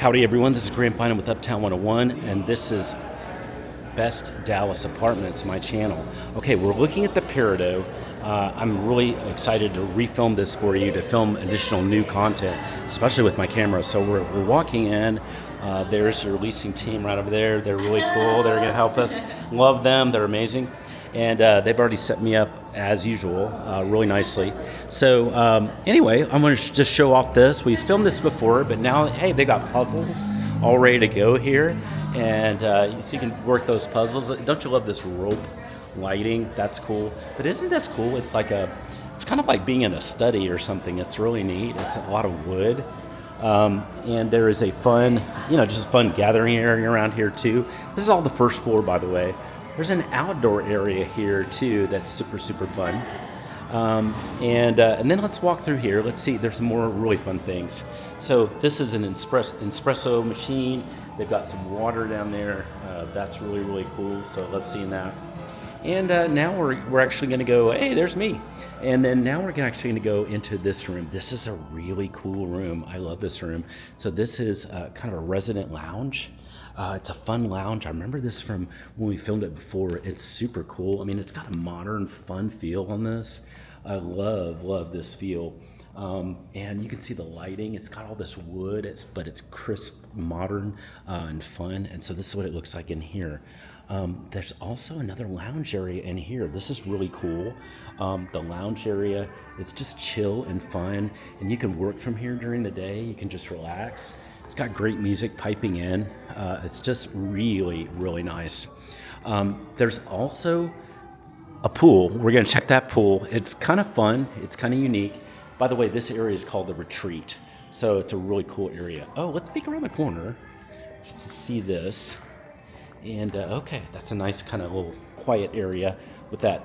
Howdy everyone, this is Graham Finan with Uptown 101, and this is Best Dallas Apartments, my channel. Okay, we're looking at the Peridot. I'm really excited to refilm this for you, to film additional new content, especially with my camera. So we're walking in. There's your leasing team right over there. They're really cool. They're gonna help us. Love them, they're amazing. And they've already set me up as usual, really nicely. So anyway, I'm gonna just show off this. We filmed this before, but now, hey, they got puzzles all ready to go here. And so you can work those puzzles. Don't you love this rope lighting? That's cool. But isn't this cool? It's kind of like being in a study or something. It's really neat. It's a lot of wood. And there is a fun, just fun gathering area around here too. This is all the first floor, by the way. There's an outdoor area here too that's super, super fun. And then let's walk through here. Let's see, there's some more really fun things. So this is an espresso machine. They've got some water down there. That's really, really cool. So let's see that. And now we're actually gonna go, hey, there's me. And then now we're actually gonna go into this room. This is a really cool room. I love this room. So this is kind of a resident lounge. It's a fun lounge. I remember this from when we filmed it before. It's super cool. I mean, it's got a modern, fun feel on this. I love this feel. And you can see the lighting. It's got all this wood, but it's crisp, modern, and fun. And so this is what it looks like in here. There's also another lounge area in here. This is really cool. The lounge area is just chill and fun, and you can work from here during the day. You can just relax. It's got great music piping in. It's just really, really nice. There's also a pool. We're gonna check that pool. It's kind of fun. It's kind of unique. By the way, this area is called the Retreat. So it's a really cool area. Oh, let's peek around the corner just to see this. And okay, that's a nice kind of little quiet area with that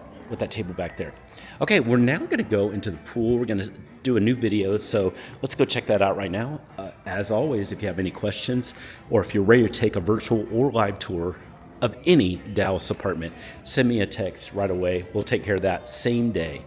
table back there. Okay, we're now gonna go into the pool. We're gonna do a new video, so let's go check that out right now. As always, if you have any questions, or if you're ready to take a virtual or live tour of any Dallas apartment, send me a text right away. We'll take care of that same day.